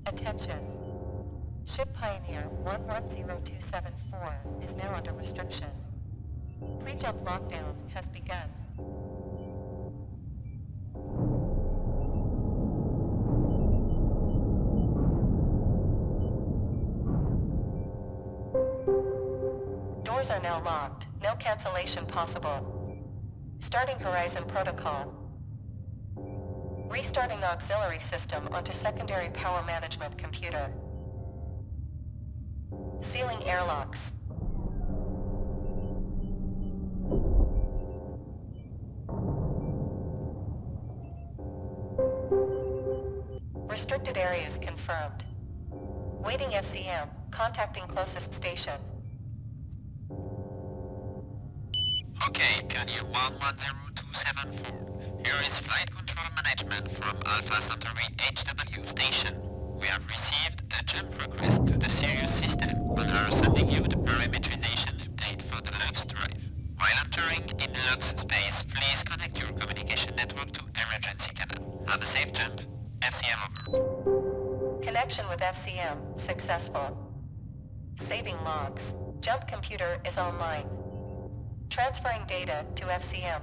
Attention. Ship Pioneer 110274 is now under restriction. Pre-jump lockdown has begun. Doors are now locked. No cancellation possible. Starting Horizon Protocol. Restarting auxiliary system onto secondary power management computer. Sealing airlocks. Restricted areas confirmed. Waiting FCM. Contacting closest station. Okay, Pioneer 110274. Here is Flight Control Management from Alpha Centauri HW Station. We have received a jump request to the Sirius system and are sending you the parametrization update for the Lux drive. While entering in Lux space, please connect your communication network to emergency canal. Have a safe jump. FCM over. Connection with FCM successful. Saving logs. Jump computer is online. Transferring data to FCM.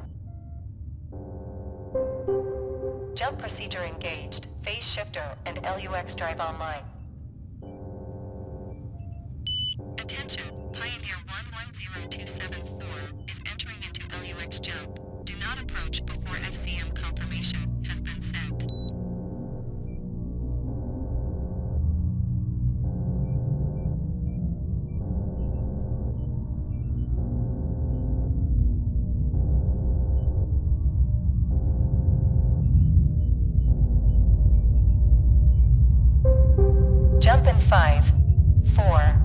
Jump procedure engaged. Phase shifter and LUX drive online. Attention. Pioneer 110274 is entering into LUX jump. Do not approach before FCM confirmation has been sent. Jump in 5, 4,